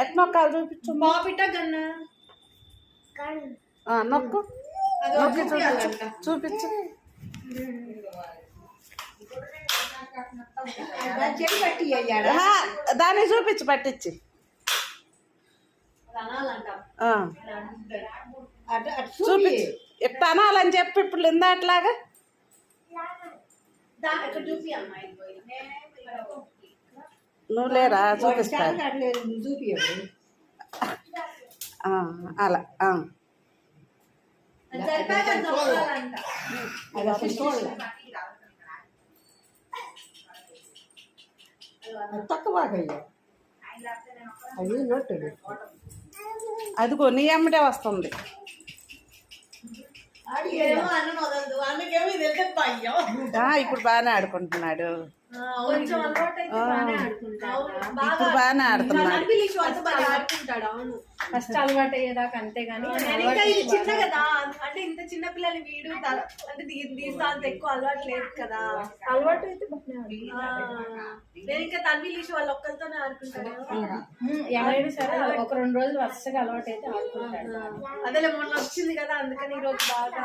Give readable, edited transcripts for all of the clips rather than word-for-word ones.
At నొక్కాలి చూపించు. నొక్కు నొక్కి చూపించు చూపించు. దాన్ని చూపించి పట్టించి చూపించు. ఇట్లా అనాలని చెప్పి ఇప్పుడు ఇందా అట్లాగా నువ్వు లేరా చూపిస్తా అలా అదిగో నీ అమ్మటే వస్తుంది. ఇప్పుడు బాగానే ఆడుకుంటున్నాడు. ఇప్పుడు బాగానే ఆడుతున్నాడు. ఫస్ట్ అలవాటు అయ్యేదాకా అంతేగాని ఇది చిన్న కదా, అంటే ఇంత చిన్న పిల్లలు వీడు అంటే దీంతో అంత ఎక్కువ అలవాటు లేదు కదా. అలవాటు అయితే నేను ఇంకా తన్విలీష్ వాళ్ళు ఒక్కరితోనే ఆడుకుంటాను. ఎవరైనా సరే ఒక 2 రోజులు వరుసగా అలవాటు అయితే ఆడుకుంటాడు. అదే మొన్న వచ్చింది కదా, అందుకని ఈ రోజు బాగా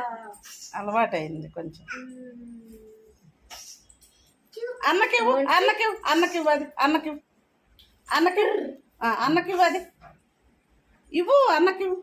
అలవాటు అయింది కొంచెం. అన్నకివ్వు అన్నకివ్వు అన్నకివ్వు అది అన్నకివ్వు అన్నకివ్వు అన్నకివ్వు అది ఇవ్వు అన్నకివ్వు.